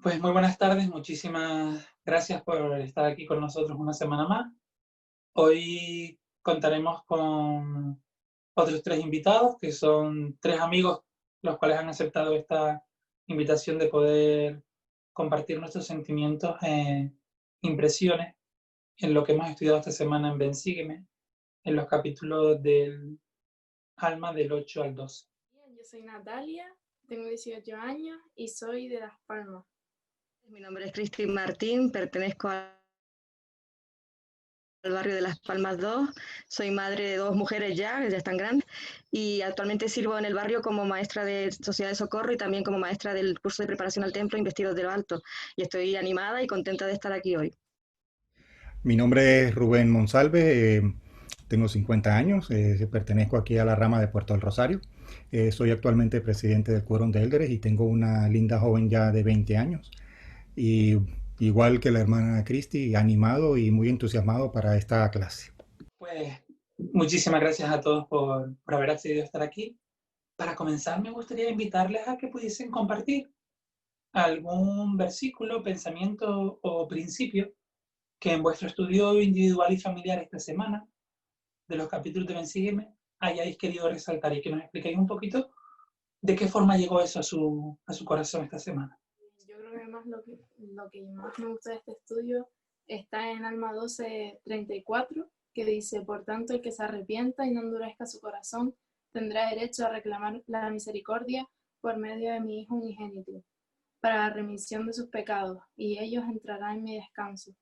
Pues muy buenas tardes, muchísimas gracias por estar aquí con nosotros una semana más. Hoy contaremos con otros tres invitados, que son tres amigos, los cuales han aceptado esta invitación de poder compartir nuestros sentimientos e impresiones en lo que hemos estudiado esta semana en Ven Sígueme, en los capítulos del Alma del 8 al 12. Bien, yo soy Natalia, tengo 18 años y soy de Las Palmas. Mi nombre es Cristi Martín, pertenezco al barrio de Las Palmas 2, soy madre de dos mujeres ya, que ya están grandes, y actualmente sirvo en el barrio como maestra de Sociedad de Socorro y también como maestra del curso de preparación al templo Investidos de lo Alto, y estoy animada y contenta de estar aquí hoy. Mi nombre es Rubén Monsalve, tengo 50 años, pertenezco aquí a la rama de Puerto del Rosario. Soy actualmente presidente del Quórum de Élderes y tengo una linda joven ya de 20 años. Y igual que la hermana Cristi, animado y muy entusiasmado para esta clase. Pues muchísimas gracias a todos por haber accedido a estar aquí. Para comenzar, me gustaría invitarles a que pudiesen compartir algún versículo, pensamiento o principio que en vuestro estudio individual y familiar esta semana, de los capítulos de Ven Sígueme, hayáis querido resaltar y que nos expliquéis un poquito de qué forma llegó eso a su corazón esta semana. Yo creo que más lo que más me gusta de este estudio está en Alma 12:34, que dice: por tanto, el que se arrepienta y no endurezca su corazón, tendrá derecho a reclamar la misericordia por medio de mi Hijo unigénito, para la remisión de sus pecados, y ellos entrarán en mi descanso.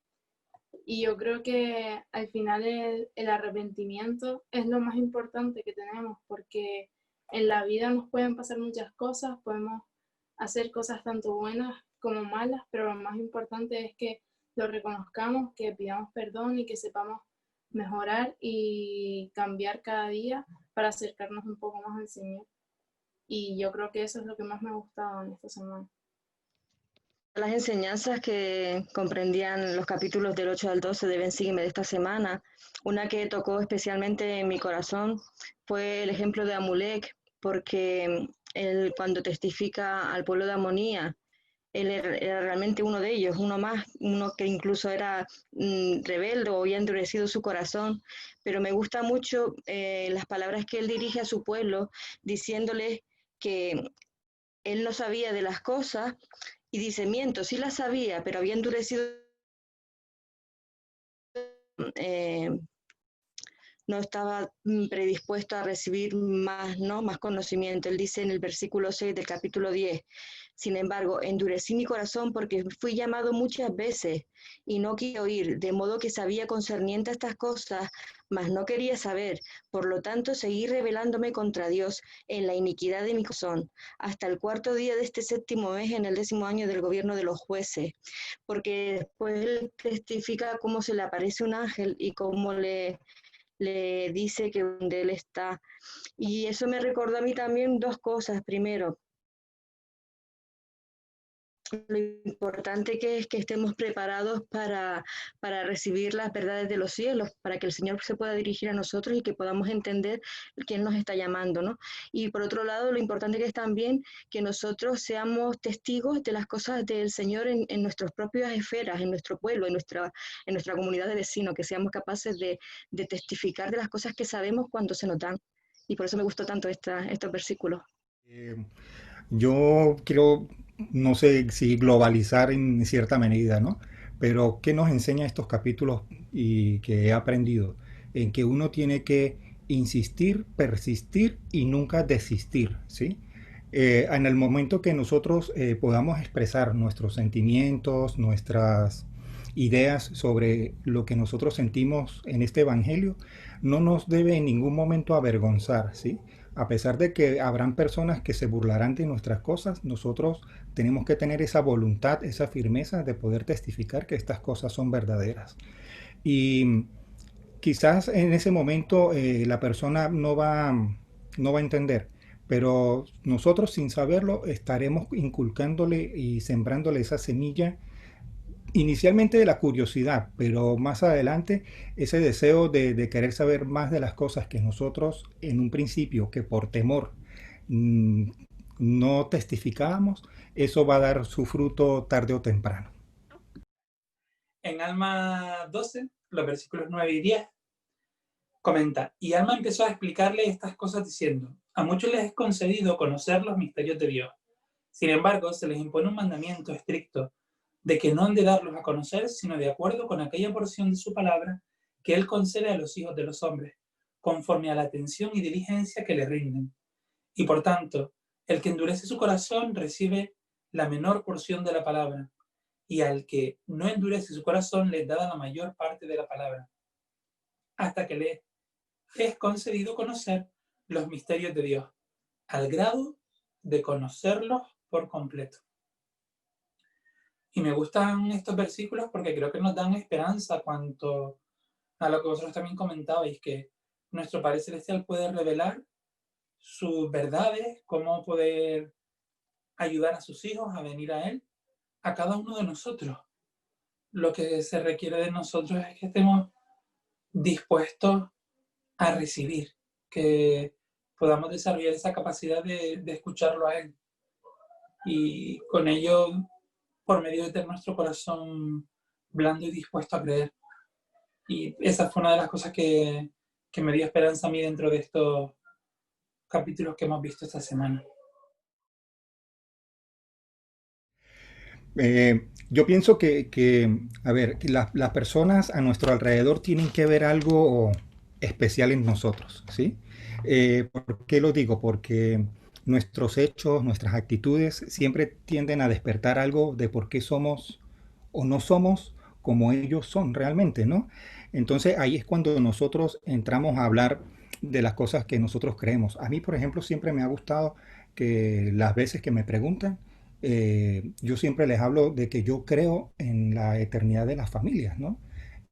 Y yo creo que al final el arrepentimiento es lo más importante que tenemos, porque en la vida nos pueden pasar muchas cosas, podemos hacer cosas tanto buenas como malas, pero lo más importante es que lo reconozcamos, que pidamos perdón y que sepamos mejorar y cambiar cada día para acercarnos un poco más al Señor. Y yo creo que eso es lo que más me ha gustado en esta semana. Las enseñanzas que comprendían los capítulos del 8 al 12 de Ven Sígueme de esta semana, una que tocó especialmente en mi corazón fue el ejemplo de Amulek, porque él, cuando testifica al pueblo de Amonía, él era realmente uno de ellos, uno más, uno que incluso era rebelde o había endurecido su corazón, pero me gusta mucho las palabras que él dirige a su pueblo, diciéndoles que él no sabía de las cosas, y dice: miento, sí las sabía, pero había endurecido, eh, no estaba predispuesto a recibir más, ¿no? Más conocimiento. Él dice en el versículo 6 del capítulo 10, sin embargo, endurecí mi corazón porque fui llamado muchas veces y no quise oír, de modo que sabía concerniente a estas cosas, mas no quería saber. Por lo tanto, seguí rebelándome contra Dios en la iniquidad de mi corazón, hasta el cuarto día de este 7º mes, en el 10º año del gobierno de los jueces, porque después él testifica cómo se le aparece un ángel y cómo le dice que donde él está. Y eso me recordó a mí también dos cosas. Primero, lo importante que es que estemos preparados para recibir las verdades de los cielos, para que el Señor se pueda dirigir a nosotros y que podamos entender quién nos está llamando, ¿no? Y por otro lado, lo importante que es también que nosotros seamos testigos de las cosas del Señor en nuestras propias esferas, en nuestro pueblo, en nuestra comunidad de vecinos, que seamos capaces de testificar de las cosas que sabemos cuando se nos dan. Y por eso me gustó tanto estos versículos. Yo quiero, no sé si globalizar en cierta medida, ¿no? Pero ¿qué nos enseña estos capítulos y que he aprendido? En que uno tiene que insistir, persistir y nunca desistir, ¿sí? En el momento que nosotros podamos expresar nuestros sentimientos, nuestras ideas sobre lo que nosotros sentimos en este evangelio, no nos debe en ningún momento avergonzar, ¿sí? A pesar de que habrán personas que se burlarán de nuestras cosas, nosotros tenemos que tener esa voluntad, esa firmeza de poder testificar que estas cosas son verdaderas. Y quizás en ese momento la persona no va a entender, pero nosotros sin saberlo estaremos inculcándole y sembrándole esa semilla inicialmente de la curiosidad, pero más adelante ese deseo de querer saber más de las cosas que nosotros en un principio, que por temor, mm, no testificamos, eso va a dar su fruto tarde o temprano. En Alma 12, los versículos 9 y 10, comenta, y Alma empezó a explicarle estas cosas diciendo, a muchos les es concedido conocer los misterios de Dios. Sin embargo, se les impone un mandamiento estricto de que no han de darlos a conocer, sino de acuerdo con aquella porción de su palabra que Él concede a los hijos de los hombres, conforme a la atención y diligencia que le rinden. Y por tanto, el que endurece su corazón recibe la menor porción de la palabra, y al que no endurece su corazón le es dada la mayor parte de la palabra, hasta que le es concedido conocer los misterios de Dios, al grado de conocerlos por completo. Y me gustan estos versículos porque creo que nos dan esperanza cuanto a lo que vosotros también comentabais, que nuestro Padre Celestial puede revelar sus verdades, cómo poder ayudar a sus hijos a venir a Él, a cada uno de nosotros. Lo que se requiere de nosotros es que estemos dispuestos a recibir, que podamos desarrollar esa capacidad de escucharlo a Él. Y con ello, por medio de tener nuestro corazón blando y dispuesto a creer. Y esa fue una de las cosas que me dio esperanza a mí dentro de estos capítulos que hemos visto esta semana. Yo pienso a ver, que las personas a nuestro alrededor tienen que ver algo especial en nosotros, ¿sí? ¿Por qué lo digo? Porque nuestros hechos, nuestras actitudes siempre tienden a despertar algo de por qué somos o no somos como ellos son realmente, ¿no? Entonces ahí es cuando nosotros entramos a hablar de las cosas que nosotros creemos. A mí, por ejemplo, siempre me ha gustado que las veces que me preguntan, yo siempre les hablo de que yo creo en la eternidad de las familias, ¿no?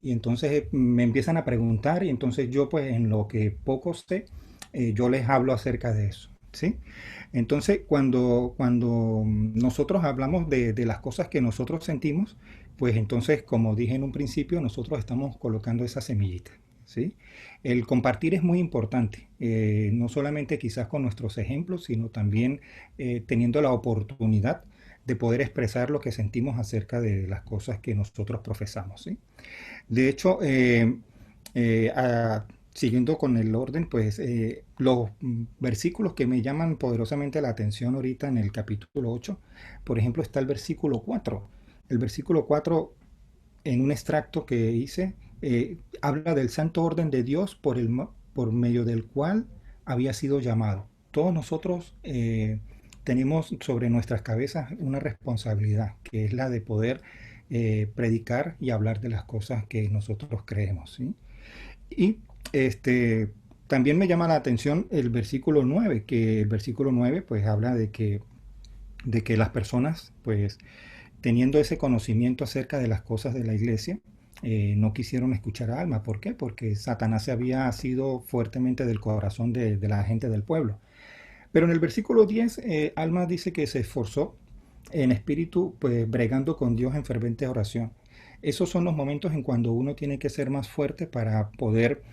Y entonces me empiezan a preguntar y entonces yo pues en lo que poco sé, yo les hablo acerca de eso, ¿sí? Entonces cuando nosotros hablamos de las cosas que nosotros sentimos, pues entonces como dije en un principio, nosotros estamos colocando esa semillita, ¿sí? El compartir es muy importante, no solamente quizás con nuestros ejemplos, sino también teniendo la oportunidad de poder expresar lo que sentimos acerca de las cosas que nosotros profesamos, ¿sí? De hecho, siguiendo con el orden, pues los versículos que me llaman poderosamente la atención ahorita en el capítulo 8, por ejemplo, está el versículo 4. El versículo 4, en un extracto que hice, habla del santo orden de Dios por medio del cual había sido llamado. Todos nosotros tenemos sobre nuestras cabezas una responsabilidad, que es la de poder predicar y hablar de las cosas que nosotros creemos, ¿sí? Y también me llama la atención el versículo 9, que el versículo 9 pues habla de que las personas pues teniendo ese conocimiento acerca de las cosas de la iglesia, no quisieron escuchar a Alma. ¿Por qué? Porque Satanás se había sido fuertemente del corazón de la gente del pueblo. Pero en el versículo 10, Alma dice que se esforzó en espíritu, pues bregando con Dios en fervente oración. Esos son los momentos en cuando uno tiene que ser más fuerte para poder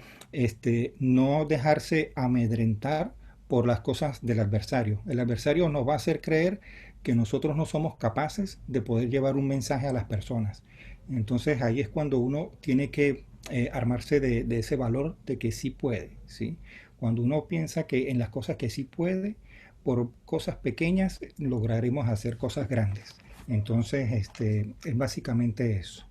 no dejarse amedrentar por las cosas del adversario. El adversario nos va a hacer creer que nosotros no somos capaces de poder llevar un mensaje a las personas. Entonces ahí es cuando uno tiene que armarse de ese valor de que sí puede, ¿sí? Cuando uno piensa que en las cosas que sí puede, por cosas pequeñas lograremos hacer cosas grandes. Entonces, es básicamente eso.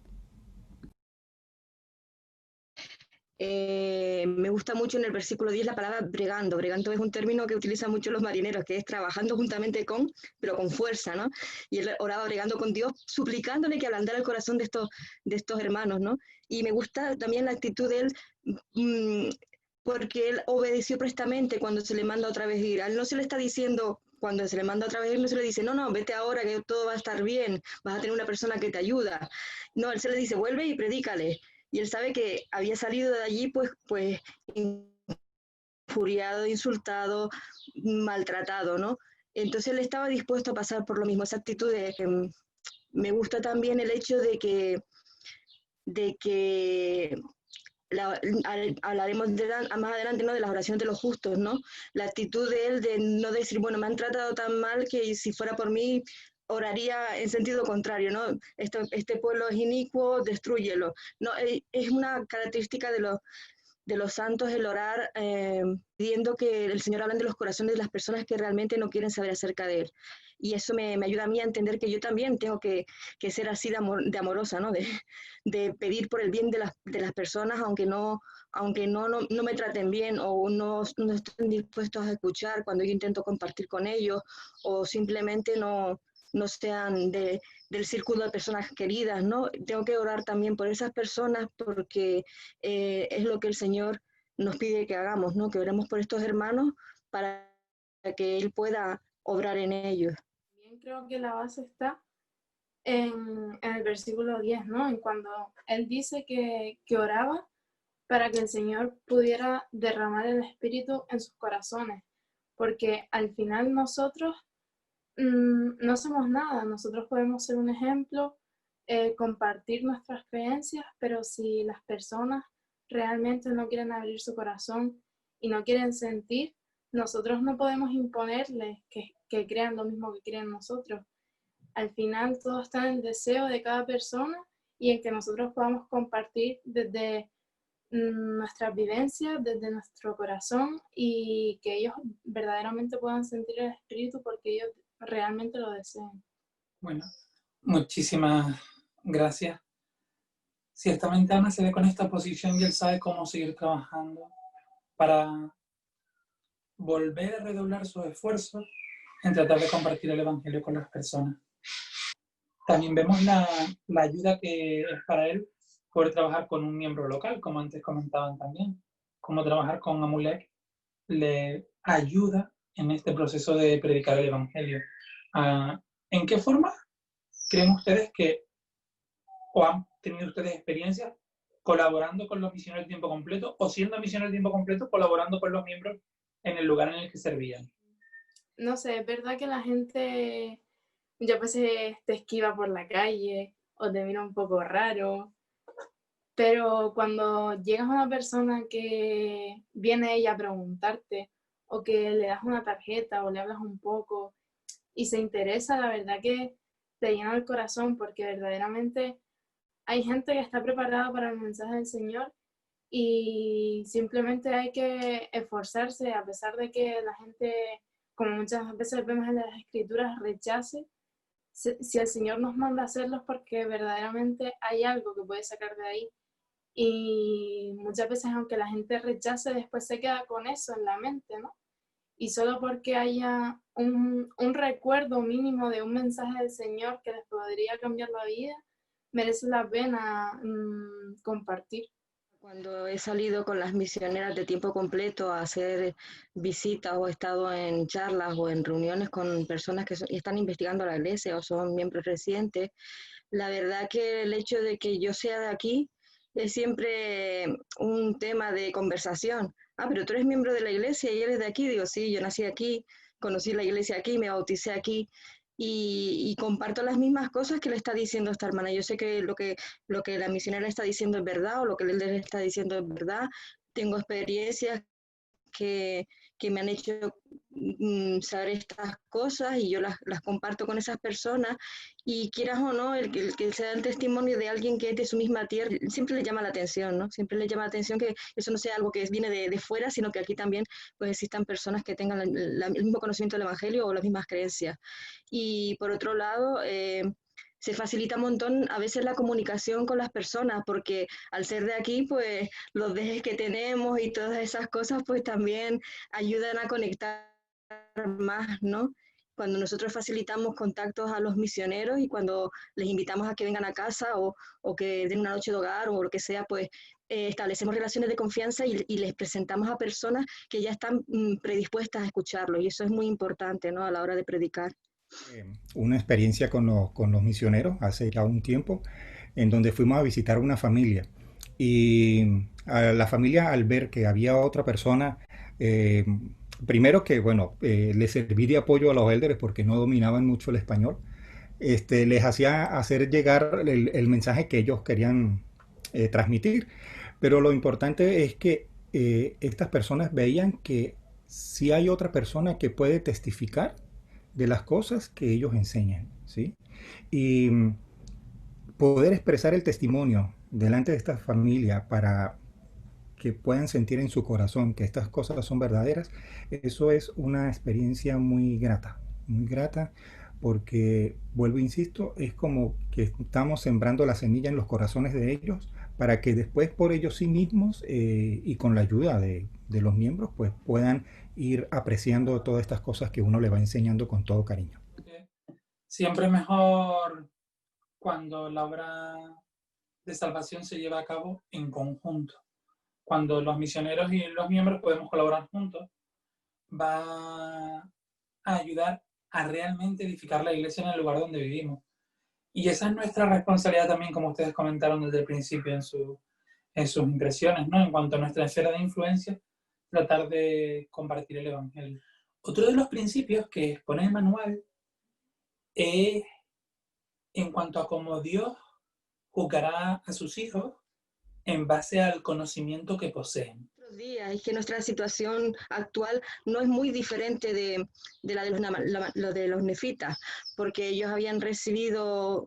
Me gusta mucho en el versículo 10 la palabra bregando. Bregando es un término que utilizan mucho los marineros, que es trabajando juntamente con, pero con fuerza, ¿no? Y él oraba bregando con Dios, suplicándole que ablandara el corazón de estos hermanos, ¿no? Y me gusta también la actitud de él, porque él obedeció prestamente cuando se le manda otra vez ir. A él no se le está diciendo, cuando se le manda otra vez ir, no se le dice, no, vete ahora que todo va a estar bien, vas a tener una persona que te ayuda. No, él se le dice, vuelve y predícale. Y él sabe que había salido de allí pues infuriado, insultado, maltratado, ¿no? Entonces él estaba dispuesto a pasar por lo mismo, esa actitud me gusta también el hecho de que hablaremos más adelante, ¿no?, de las oraciones de los justos, ¿no? La actitud de él de no decir, bueno, me han tratado tan mal que si fuera por mí oraría en sentido contrario, ¿no? Este pueblo es inicuo, destrúyelo. No, es una característica de los santos el orar pidiendo que el Señor hable de los corazones de las personas que realmente no quieren saber acerca de Él. Y eso me ayuda a mí a entender que yo también tengo que ser así de amorosa, ¿no? De pedir por el bien de las personas, aunque no me traten bien o no estén dispuestos a escuchar cuando yo intento compartir con ellos, o simplemente no sean del círculo de personas queridas, ¿no? Tengo que orar también por esas personas porque es lo que el Señor nos pide que hagamos, ¿no? Que oremos por estos hermanos para que Él pueda obrar en ellos. También creo que la base está en el versículo 10, ¿no? En cuando Él dice que oraba para que el Señor pudiera derramar el Espíritu en sus corazones, porque al final nosotros no somos nada, nosotros podemos ser un ejemplo, compartir nuestras creencias, pero si las personas realmente no quieren abrir su corazón y no quieren sentir, nosotros no podemos imponerles que crean lo mismo que creen nosotros. Al final todo está en el deseo de cada persona y en que nosotros podamos compartir desde nuestras vivencias, desde nuestro corazón, y que ellos verdaderamente puedan sentir el Espíritu porque ellos realmente lo desean. Bueno, muchísimas gracias. Ciertamente Ana se ve con esta posición y él sabe cómo seguir trabajando para volver a redoblar sus esfuerzos en tratar de compartir el Evangelio con las personas. También vemos la ayuda que es para él poder trabajar con un miembro local, como antes comentaban también. Cómo trabajar con Amulek le ayuda en este proceso de predicar el Evangelio. ¿En qué forma creen ustedes que, o han tenido ustedes experiencias colaborando con los misioneros de tiempo completo, o siendo misioneros de tiempo completo, colaborando con los miembros en el lugar en el que servían? No sé, es verdad que la gente muchas veces te esquiva por la calle o te mira un poco raro, pero cuando llegas a una persona que viene ella a preguntarte, o que le das una tarjeta o le hablas un poco y se interesa, la verdad que te llena el corazón, porque verdaderamente hay gente que está preparada para el mensaje del Señor y simplemente hay que esforzarse, a pesar de que la gente, como muchas veces vemos en las escrituras, rechace. Si el Señor nos manda a hacerlo es porque verdaderamente hay algo que puede sacar de ahí. Y muchas veces, aunque la gente rechace, después se queda con eso en la mente, ¿no? Y solo porque haya un recuerdo mínimo de un mensaje del Señor que les podría cambiar la vida, merece la pena compartir. Cuando he salido con las misioneras de tiempo completo a hacer visitas o he estado en charlas o en reuniones con personas que están investigando la iglesia o son miembros recientes, la verdad que el hecho de que yo sea de aquí es siempre un tema de conversación. Ah, pero tú eres miembro de la iglesia y eres de aquí. Digo, sí, yo nací aquí, conocí la iglesia aquí, me bauticé aquí. Y comparto las mismas cosas que le está diciendo esta hermana. Yo sé que lo que la misionera está diciendo es verdad, o lo que él le está diciendo es verdad. Tengo experiencias que me han hecho saber estas cosas y yo las comparto con esas personas, y quieras o no, el que se da el testimonio de alguien que es de su misma tierra, siempre le llama la atención, ¿no? Siempre le llama la atención que eso no sea algo que viene de fuera, sino que aquí también pues existan personas que tengan el mismo conocimiento del Evangelio o las mismas creencias. Y por otro lado, se facilita un montón a veces la comunicación con las personas, porque al ser de aquí, pues los dejes que tenemos y todas esas cosas, pues también ayudan a conectar más, ¿no? Cuando nosotros facilitamos contactos a los misioneros y cuando les invitamos a que vengan a casa o que den una noche de hogar o lo que sea, pues establecemos relaciones de confianza y les presentamos a personas que ya están predispuestas a escucharlo, y eso es muy importante, ¿no?, a la hora de predicar. Una experiencia con los misioneros hace ya un tiempo, en donde fuimos a visitar una familia. Y a la familia, al ver que había otra persona, eh, primero que, bueno, les serví de apoyo a los elders porque no dominaban mucho el español, les hacía hacer llegar el mensaje que ellos querían transmitir. Pero lo importante es que estas personas veían que si hay otra persona que puede testificar de las cosas que ellos enseñan, ¿sí? Y poder expresar el testimonio delante de esta familia para que puedan sentir en su corazón que estas cosas son verdaderas, eso es una experiencia muy grata, porque, vuelvo, insisto, es como que estamos sembrando la semilla en los corazones de ellos para que después por ellos sí mismos y con la ayuda de los miembros, pues puedan ir apreciando todas estas cosas que uno le va enseñando con todo cariño. Siempre es mejor cuando la obra de salvación se lleva a cabo en conjunto. Cuando los misioneros y los miembros podemos colaborar juntos, va a ayudar a realmente edificar la iglesia en el lugar donde vivimos. Y esa es nuestra responsabilidad también, como ustedes comentaron desde el principio en sus impresiones, ¿no? En cuanto a nuestra esfera de influencia, tratar de compartir el Evangelio. Otro de los principios que expone el manual es en cuanto a cómo Dios juzgará a sus hijos en base al conocimiento que poseen. Días, es que nuestra situación actual no es muy diferente de la de los nefitas, porque ellos habían recibido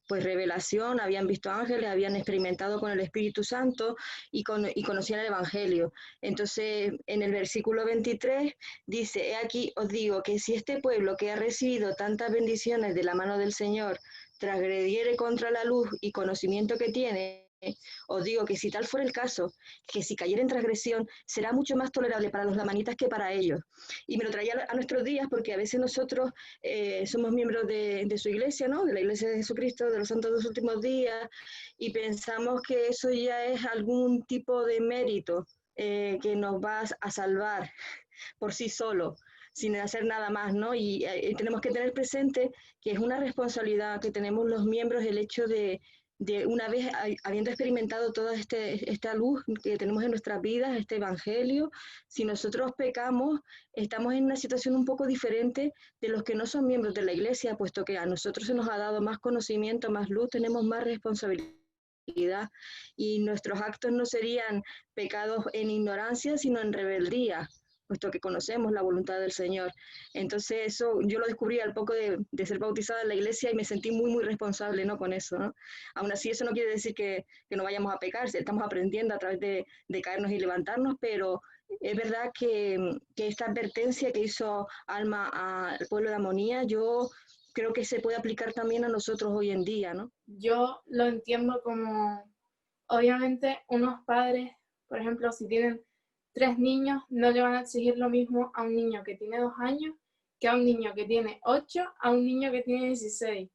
pues revelación, habían visto ángeles, habían experimentado con el Espíritu Santo y conocían el Evangelio. Entonces, en el versículo 23 dice, he aquí os digo que si este pueblo que ha recibido tantas bendiciones de la mano del Señor transgrediere contra la luz y conocimiento que tiene, os digo que si tal fuera el caso, que si cayera en transgresión, será mucho más tolerable para los lamanitas que para ellos. Y me lo traía a nuestros días porque a veces nosotros somos miembros de su iglesia, ¿no? De la iglesia de Jesucristo, de los santos de los últimos días, y pensamos que eso ya es algún tipo de mérito que nos va a salvar por sí solo, sin hacer nada más, ¿no? Y tenemos que tener presente que es una responsabilidad que tenemos los miembros el hecho de una vez habiendo experimentado toda esta luz que tenemos en nuestras vidas, este evangelio, si nosotros pecamos, estamos en una situación un poco diferente de los que no son miembros de la iglesia, puesto que a nosotros se nos ha dado más conocimiento, más luz, tenemos más responsabilidad y nuestros actos no serían pecados en ignorancia, sino en rebeldía, puesto que conocemos la voluntad del Señor. Entonces eso yo lo descubrí al poco de ser bautizada en la iglesia y me sentí muy responsable, ¿no? Con eso, ¿no? Aún así eso no quiere decir que no vayamos a pecar, estamos aprendiendo a través de caernos y levantarnos, pero es verdad que esta advertencia que hizo Alma al pueblo de Amonía, yo creo que se puede aplicar también a nosotros hoy en día, ¿no? Yo lo entiendo como, obviamente, unos padres, por ejemplo, si tienen 3 niños, no le van a exigir lo mismo a un niño que tiene 2 años que a un niño que tiene 8, a un niño que tiene 16.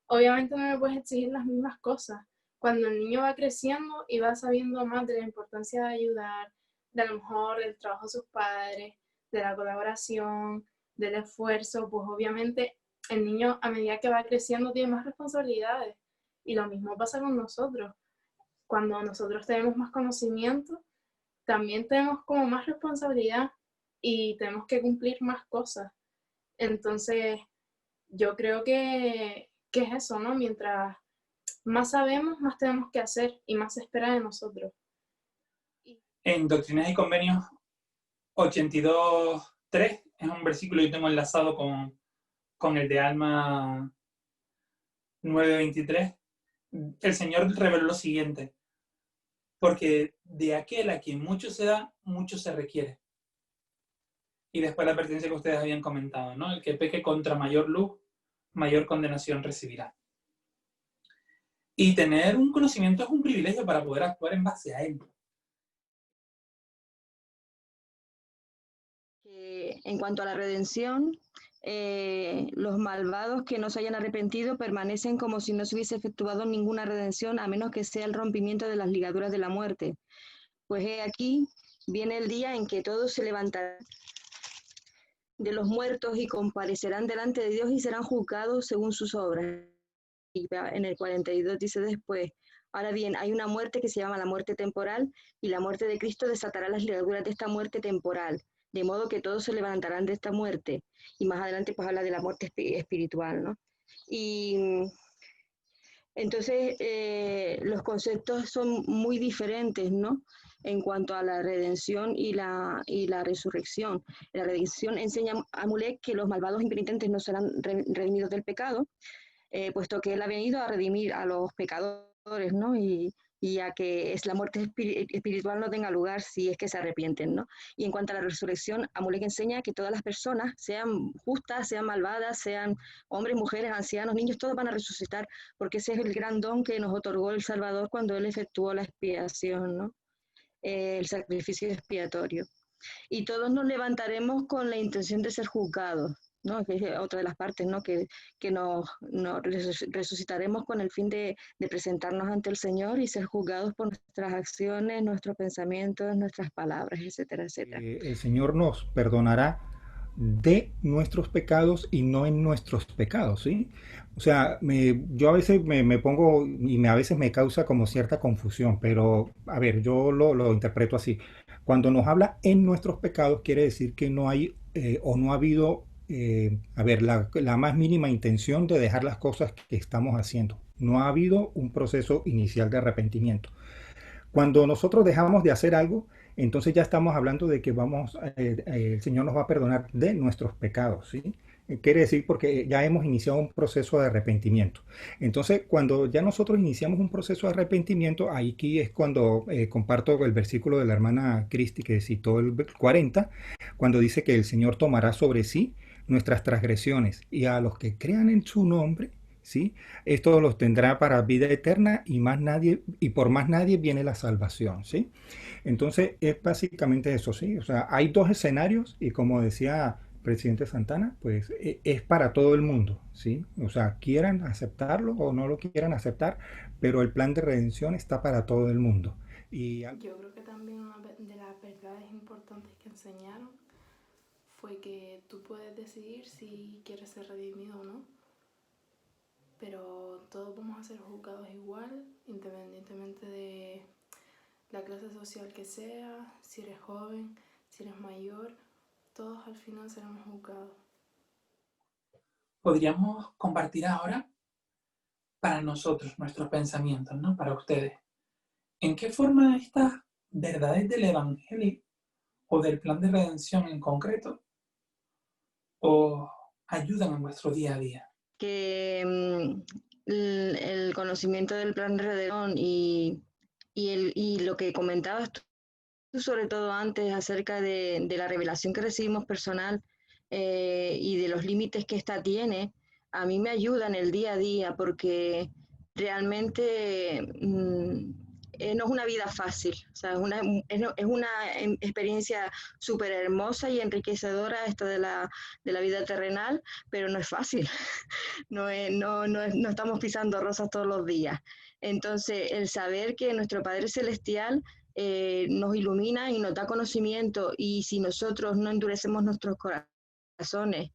Obviamente no me puedes exigir las mismas cosas. Cuando el niño va creciendo y va sabiendo más de la importancia de ayudar, de a lo mejor del trabajo de sus padres, de la colaboración, del esfuerzo, pues obviamente el niño a medida que va creciendo tiene más responsabilidades. Y lo mismo pasa con nosotros. Cuando nosotros tenemos más conocimiento, también tenemos como más responsabilidad y tenemos que cumplir más cosas. Entonces, yo creo que es eso, ¿no? Mientras más sabemos, más tenemos que hacer y más se espera de nosotros. En Doctrinas y Convenios 82.3 es un versículo que tengo enlazado con el de Alma 9.23. El Señor reveló lo siguiente: porque de aquel a quien mucho se da, mucho se requiere. Y después la advertencia que ustedes habían comentado, ¿no? El que peque contra mayor luz, mayor condenación recibirá. Y tener un conocimiento es un privilegio para poder actuar en base a él. En cuanto a la redención, los malvados que no se hayan arrepentido permanecen como si no se hubiese efectuado ninguna redención, a menos que sea el rompimiento de las ligaduras de la muerte. Pues aquí viene el día en que todos se levantarán de los muertos y comparecerán delante de Dios y serán juzgados según sus obras. Y en el 42 dice después, ahora bien, hay una muerte que se llama la muerte temporal, y la muerte de Cristo desatará las ligaduras de esta muerte temporal, de modo que todos se levantarán de esta muerte. Y más adelante pues habla de la muerte espiritual, ¿no? Y Entonces, los conceptos son muy diferentes, ¿no? En cuanto a la redención y la resurrección. La redención enseña a Mulek que los malvados impenitentes no serán redimidos del pecado, puesto que él ha venido a redimir a los pecadores, ¿no? Y a que es la muerte espiritual no tenga lugar si es que se arrepienten, ¿no? Y en cuanto a la resurrección, Amulek enseña que todas las personas, sean justas, sean malvadas, sean hombres, mujeres, ancianos, niños, todos van a resucitar, porque ese es el gran don que nos otorgó el Salvador cuando Él efectuó la expiación, ¿no? El sacrificio expiatorio. Y todos nos levantaremos con la intención de ser juzgados, ¿no? Que es otra de las partes, ¿no? Que nos resucitaremos con el fin de presentarnos ante el Señor y ser juzgados por nuestras acciones, nuestros pensamientos, nuestras palabras, etcétera, etcétera. El Señor nos perdonará de nuestros pecados y no en nuestros pecados, ¿sí? O sea, yo a veces me pongo y a veces me causa como cierta confusión, pero a ver, yo lo interpreto así. Cuando nos habla en nuestros pecados, quiere decir que no hay o no ha habido, a ver, la más mínima intención de dejar las cosas que estamos haciendo. No ha habido un proceso inicial de arrepentimiento. Cuando nosotros dejamos de hacer algo, entonces ya estamos hablando de que el Señor nos va a perdonar de nuestros pecados, ¿sí? Quiere decir porque ya hemos iniciado un proceso de arrepentimiento. Entonces, cuando ya nosotros iniciamos un proceso de arrepentimiento, aquí es cuando comparto el versículo de la hermana Cristi que citó el 40, cuando dice que el Señor tomará sobre sí nuestras transgresiones y a los que crean en su nombre, ¿sí? Esto los tendrá para vida eterna y más nadie, y por más nadie viene la salvación, ¿sí? Entonces es básicamente eso, ¿sí? O sea, hay dos escenarios y como decía presidente Santana, pues es para todo el mundo, ¿sí? O sea, quieran aceptarlo o no lo quieran aceptar, pero el plan de redención está para todo el mundo. Yo creo que también una de las verdades importantes que enseñaron fue que tú puedes decidir si quieres ser redimido o no, pero todos vamos a ser juzgados igual, independientemente de la clase social que sea, si eres joven, si eres mayor, todos al final seremos juzgados. Podríamos compartir ahora para nosotros nuestros pensamientos, ¿no? Para ustedes. ¿En qué forma estas verdades del Evangelio o del plan de redención en concreto os ayudan en vuestro día a día? Que el conocimiento del plan de redención y lo que comentabas tú sobre todo antes acerca de la revelación que recibimos personal y de los límites que ésta tiene, a mí me ayuda en el día a día porque realmente no es una vida fácil, o sea, es una experiencia súper hermosa y enriquecedora esta de la vida terrenal, pero no es fácil, no estamos pisando rosas todos los días. Entonces, el saber que nuestro Padre Celestial nos ilumina y nos da conocimiento, y si nosotros no endurecemos nuestros corazones,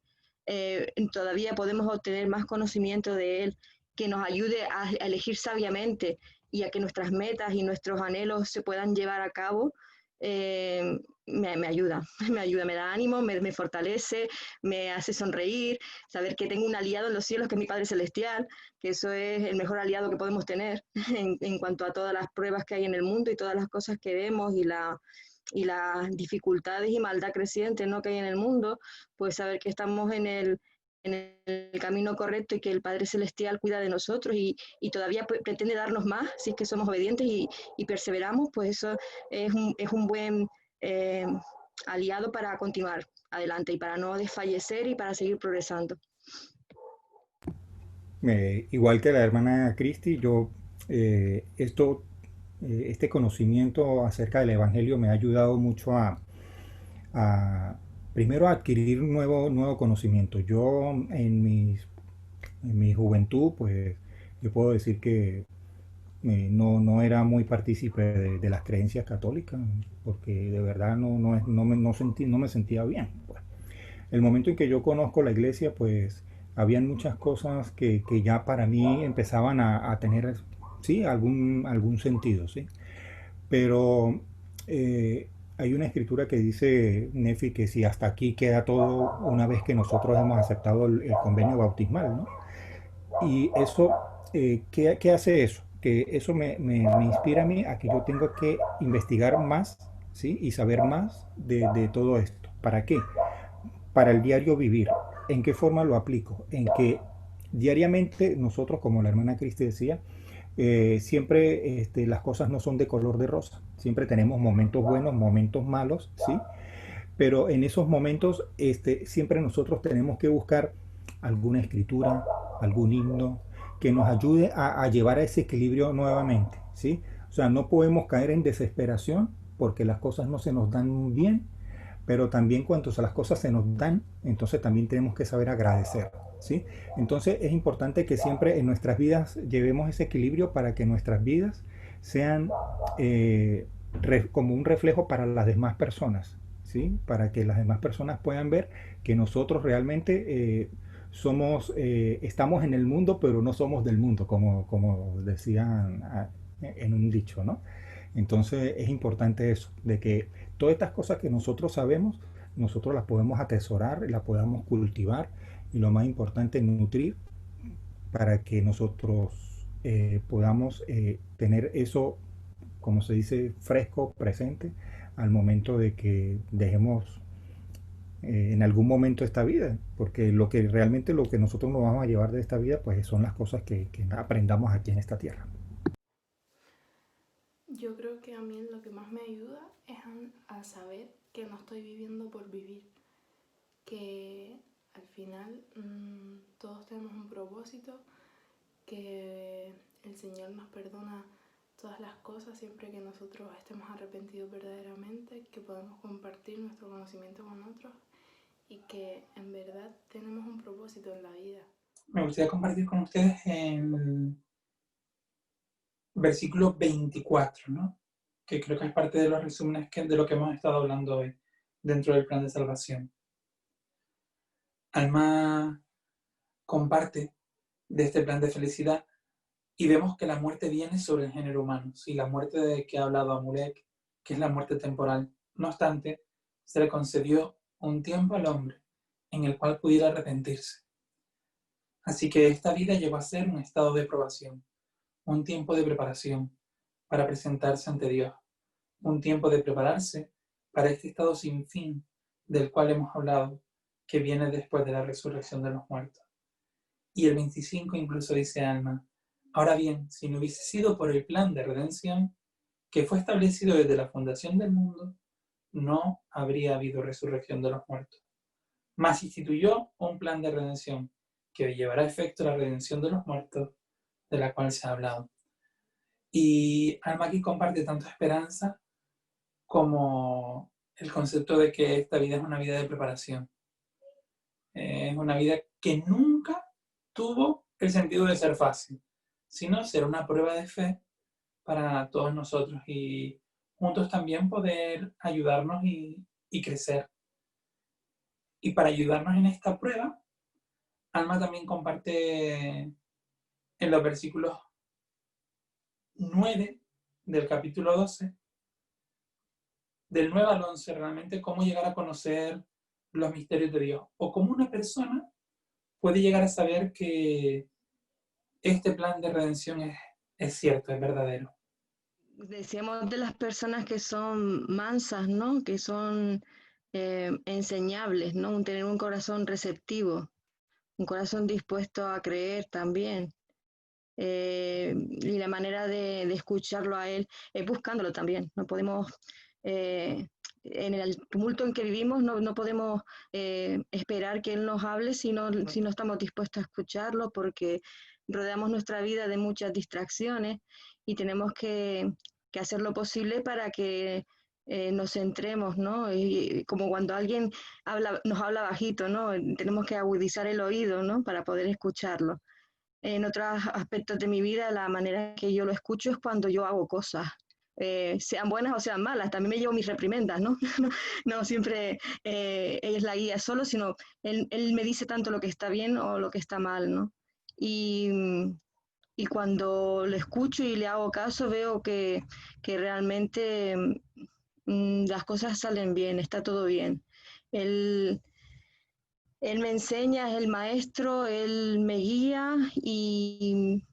todavía podemos obtener más conocimiento de Él, que nos ayude a elegir sabiamente y a que nuestras metas y nuestros anhelos se puedan llevar a cabo. Me ayuda, me da ánimo, me fortalece, me hace sonreír, saber que tengo un aliado en los cielos que es mi Padre Celestial, que eso es el mejor aliado que podemos tener en cuanto a todas las pruebas que hay en el mundo y todas las cosas que vemos y las dificultades y maldad creciente, ¿no?, que hay en el mundo, pues saber que estamos en el camino correcto y que el Padre Celestial cuida de nosotros y todavía pretende darnos más si es que somos obedientes y perseveramos, pues eso es un buen aliado para continuar adelante y para no desfallecer y para seguir progresando. Igual que la hermana Cristi, yo este conocimiento acerca del Evangelio me ha ayudado mucho primero a adquirir un nuevo conocimiento. Yo en mi juventud, pues yo puedo decir que no era muy partícipe de las creencias católicas, porque de verdad no me sentía bien. Pues. El momento en que yo conozco la iglesia, pues habían muchas cosas que ya para mí empezaban a tener, sí, algún sentido, ¿sí? Pero hay una escritura que dice, Nefi, que si hasta aquí queda todo una vez que nosotros hemos aceptado el convenio bautismal, ¿no? Y eso ¿qué hace eso? Que eso me inspira a mí a que yo tenga que investigar más, ¿sí? Y saber más de todo esto. ¿Para qué? Para el diario vivir. ¿En qué forma lo aplico? En que diariamente nosotros, como la hermana Cristi decía, siempre las cosas no son de color de rosa. Siempre tenemos momentos buenos, momentos malos, ¿sí? Pero en esos momentos siempre nosotros tenemos que buscar alguna escritura, algún himno que nos ayude a llevar a ese equilibrio nuevamente, ¿sí? O sea, no podemos caer en desesperación porque las cosas no se nos dan bien, pero también cuando las cosas se nos dan, entonces también tenemos que saber agradecer, ¿sí? Entonces es importante que siempre en nuestras vidas llevemos ese equilibrio para que nuestras vidas sean como un reflejo para las demás personas, ¿sí? Para que las demás personas puedan ver que nosotros realmente estamos en el mundo, pero no somos del mundo, como decían en un dicho, ¿no? Entonces es importante eso, de que todas estas cosas que nosotros sabemos, nosotros las podemos atesorar, las podamos cultivar y lo más importante, nutrir para que nosotros podamos tener eso, como se dice, fresco, presente, al momento de que dejemos en algún momento esta vida, porque realmente lo que nosotros nos vamos a llevar de esta vida, pues son las cosas que aprendamos aquí en esta tierra. Yo creo que a mí lo que más me ayuda es a saber que no estoy viviendo por vivir, que al final todos tenemos un propósito, que el Señor nos perdona todas las cosas siempre que nosotros estemos arrepentidos verdaderamente, que podemos compartir nuestro conocimiento con otros y que en verdad tenemos un propósito en la vida. Me gustaría compartir con ustedes el versículo 24, ¿no? Que creo que es parte de los resúmenes de lo que hemos estado hablando hoy dentro del plan de salvación. Alma comparte de este plan de felicidad y vemos que la muerte viene sobre el género humano, y la muerte de que ha hablado Amulek, que es la muerte temporal. No obstante, se le concedió un tiempo al hombre en el cual pudiera arrepentirse. Así que esta vida llegó a ser un estado de probación, un tiempo de preparación para presentarse ante Dios, un tiempo de prepararse para este estado sin fin del cual hemos hablado, que viene después de la resurrección de los muertos. Y el 25 incluso dice Alma: ahora bien, si no hubiese sido por el plan de redención que fue establecido desde la fundación del mundo, no habría habido resurrección de los muertos. Mas instituyó un plan de redención que llevará a efecto la redención de los muertos, de la cual se ha hablado. Y Alma aquí comparte tanto esperanza como el concepto de que esta vida es una vida de preparación. Es una vida que nunca tuvo el sentido de ser fácil, sino ser una prueba de fe para todos nosotros y juntos también poder ayudarnos y crecer. Y para ayudarnos en esta prueba, Alma también comparte en los versículos 9 del capítulo 12, del 9 al 11, realmente cómo llegar a conocer los misterios de Dios, o cómo una persona puede llegar a saber que este plan de redención es cierto, es verdadero. Decíamos de las personas que son mansas, ¿no? Que son enseñables, ¿no? Tener un corazón receptivo, un corazón dispuesto a creer también. Y la manera de escucharlo a él es buscándolo también. No podemos, en el tumulto en que vivimos, no podemos esperar que él nos hable si no estamos dispuestos a escucharlo, porque rodeamos nuestra vida de muchas distracciones y tenemos que hacer lo posible para que nos centremos, ¿no? Y como cuando alguien nos habla bajito, ¿no? Tenemos que agudizar el oído, ¿no? Para poder escucharlo. En otros aspectos de mi vida, la manera que yo lo escucho es cuando yo hago cosas, sean buenas o sean malas. También me llevo mis reprimendas, ¿no? No siempre ella es la guía solo, sino él me dice tanto lo que está bien o lo que está mal, ¿no? Y cuando lo escucho y le hago caso, veo que realmente las cosas salen bien, está todo bien. Él, él me enseña, es el maestro, él me guía y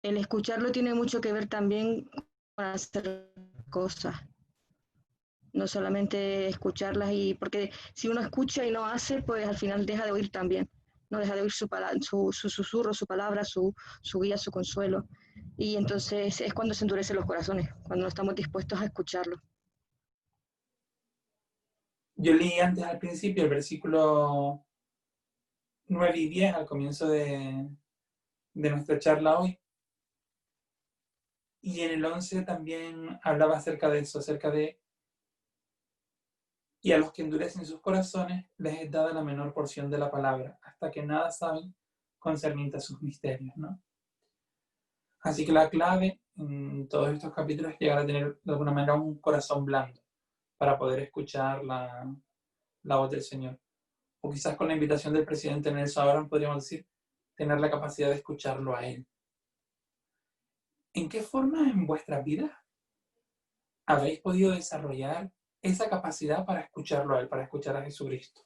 el escucharlo tiene mucho que ver también con hacer cosas, no solamente escucharlas, y porque si uno escucha y no hace, pues al final deja de oír también, no deja de oír su susurro, su palabra, su guía, su consuelo, y entonces es cuando se endurecen los corazones, cuando no estamos dispuestos a escucharlo. Yo leí antes al principio el versículo 9 y 10 al comienzo de nuestra charla hoy. Y en el 11 también hablaba acerca de eso, acerca de: y a los que endurecen sus corazones les es dada la menor porción de la palabra, hasta que nada saben concerniente a sus misterios, ¿no? Así que la clave en todos estos capítulos es llegar a tener de alguna manera un corazón blando para poder escuchar la voz del Señor. O quizás con la invitación del presidente Nelson Abraham podríamos decir, tener la capacidad de escucharlo a Él. ¿En qué forma en vuestra vida habéis podido desarrollar esa capacidad para escucharlo a Él, para escuchar a Jesucristo?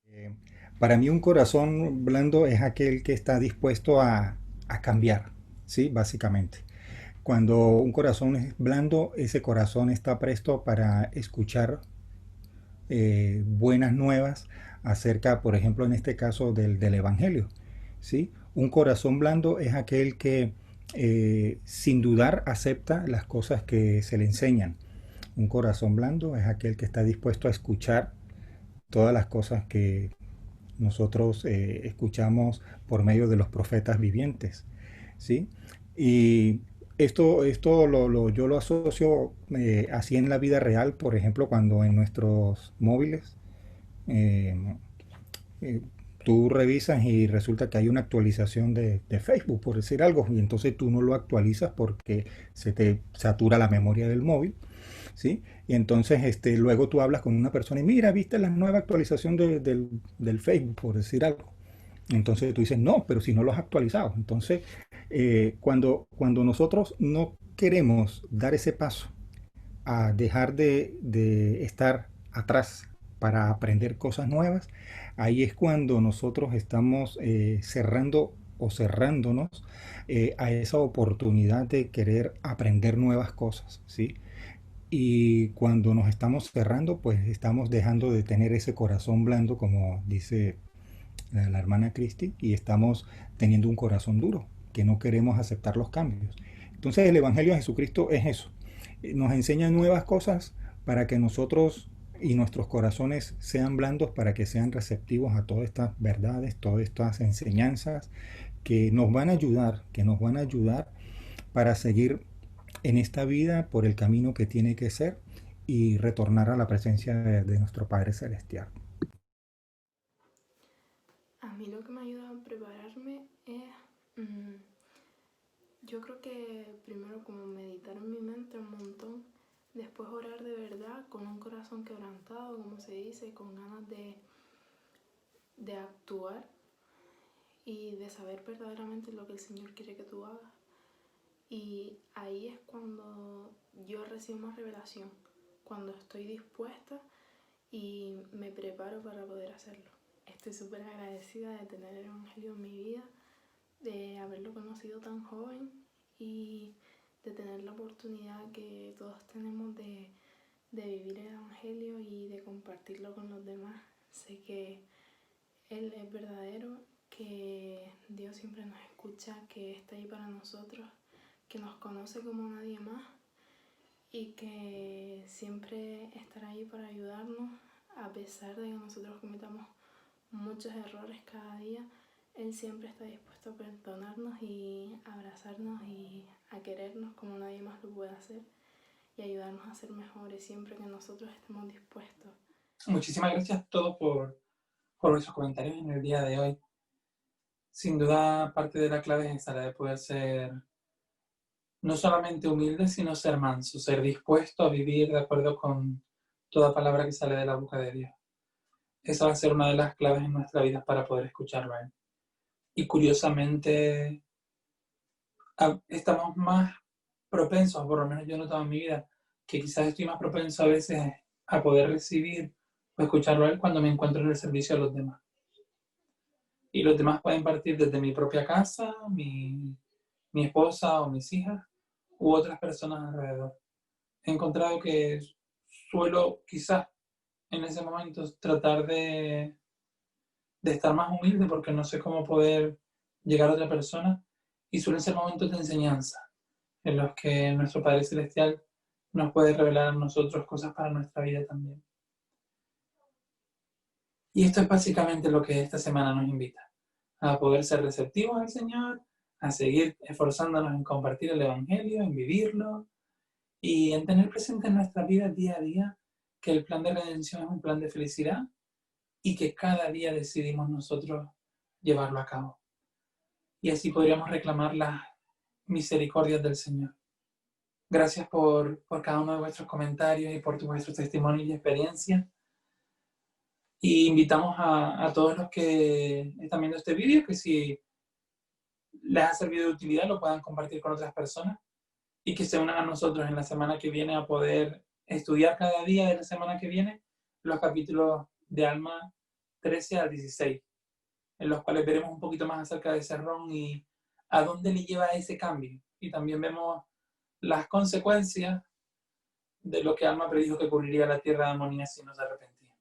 Eh, Para mí un corazón blando es aquel que está dispuesto a cambiar, ¿sí? Básicamente. Cuando un corazón es blando, ese corazón está presto para escuchar buenas nuevas acerca, por ejemplo, en este caso del Evangelio, ¿sí? Un corazón blando es aquel que sin dudar acepta las cosas que se le enseñan. Un corazón blando es aquel que está dispuesto a escuchar todas las cosas que nosotros escuchamos por medio de los profetas vivientes, ¿sí? Y yo lo asocio así en la vida real, por ejemplo, cuando en nuestros móviles eh, eh, tú revisas y resulta que hay una actualización de Facebook, por decir algo, y entonces tú no lo actualizas porque se te satura la memoria del móvil, ¿sí? Y entonces luego tú hablas con una persona y mira, ¿viste la nueva actualización del Facebook, por decir algo? Entonces tú dices, no, pero si no lo has actualizado. Entonces, cuando nosotros no queremos dar ese paso a dejar de estar atrás para aprender cosas nuevas, ahí es cuando nosotros estamos cerrando o cerrándonos a esa oportunidad de querer aprender nuevas cosas, ¿sí? Y cuando nos estamos cerrando, pues estamos dejando de tener ese corazón blando, como dice la hermana Cristi, y estamos teniendo un corazón duro, que no queremos aceptar los cambios. Entonces el Evangelio de Jesucristo es eso. Nos enseña nuevas cosas para que nosotros y nuestros corazones sean blandos, para que sean receptivos a todas estas verdades, todas estas enseñanzas que nos van a ayudar para seguir en esta vida por el camino que tiene que ser y retornar a la presencia de nuestro Padre Celestial. A mí lo que me ayuda a prepararme es, yo creo que primero como meditar en mi mente un montón, después orar de verdad con un corazón quebrantado, como se dice, con ganas de actuar y de saber verdaderamente lo que el Señor quiere que tú hagas. Y ahí es cuando yo recibo más revelación, cuando estoy dispuesta y me preparo para poder hacerlo. Estoy súper agradecida de tener el Evangelio en mi vida, de haberlo conocido tan joven y de tener la oportunidad que todos tenemos de vivir el Evangelio y de compartirlo con los demás. Sé que Él es verdadero, que Dios siempre nos escucha, que está ahí para nosotros, que nos conoce como nadie más y que siempre estará ahí para ayudarnos a pesar de que nosotros cometamos muchos errores cada día. Él siempre está dispuesto a perdonarnos y a abrazarnos y a querernos como nadie más lo puede hacer y ayudarnos a ser mejores siempre que nosotros estemos dispuestos. Muchísimas gracias a todos por vuestros comentarios en el día de hoy. Sin duda, parte de la clave es esa, la de poder ser no solamente humilde, sino ser manso, ser dispuesto a vivir de acuerdo con toda palabra que sale de la boca de Dios. Esa va a ser una de las claves en nuestra vida para poder escucharlo a Él. Y curiosamente, estamos más propensos, por lo menos yo he notado en mi vida, que quizás estoy más propenso a veces a poder recibir o escucharlo a Él cuando me encuentro en el servicio a los demás. Y los demás pueden partir desde mi propia casa, mi mi esposa o mis hijas u otras personas alrededor. He encontrado que suelo quizás en ese momento tratar de estar más humilde porque no sé cómo poder llegar a otra persona, y suelen ser momentos de enseñanza en los que nuestro Padre Celestial nos puede revelar a nosotros cosas para nuestra vida también. Y esto es básicamente lo que esta semana nos invita, a poder ser receptivos al Señor, a seguir esforzándonos en compartir el Evangelio, en vivirlo y en tener presente en nuestra vida día a día que el plan de redención es un plan de felicidad y que cada día decidimos nosotros llevarlo a cabo. Y así podríamos reclamar las misericordias del Señor. Gracias por cada uno de vuestros comentarios y por vuestros testimonios y experiencias. Y invitamos a todos los que están viendo este vídeo que si les ha servido de utilidad lo puedan compartir con otras personas y que se unan a nosotros en la semana que viene a poder estudiar cada día de la semana que viene los capítulos de Alma 13 al 16, en los cuales veremos un poquito más acerca de Serrón y a dónde le lleva ese cambio. Y también vemos las consecuencias de lo que Alma predijo que ocurriría a la tierra de Amonía si no se arrepentía.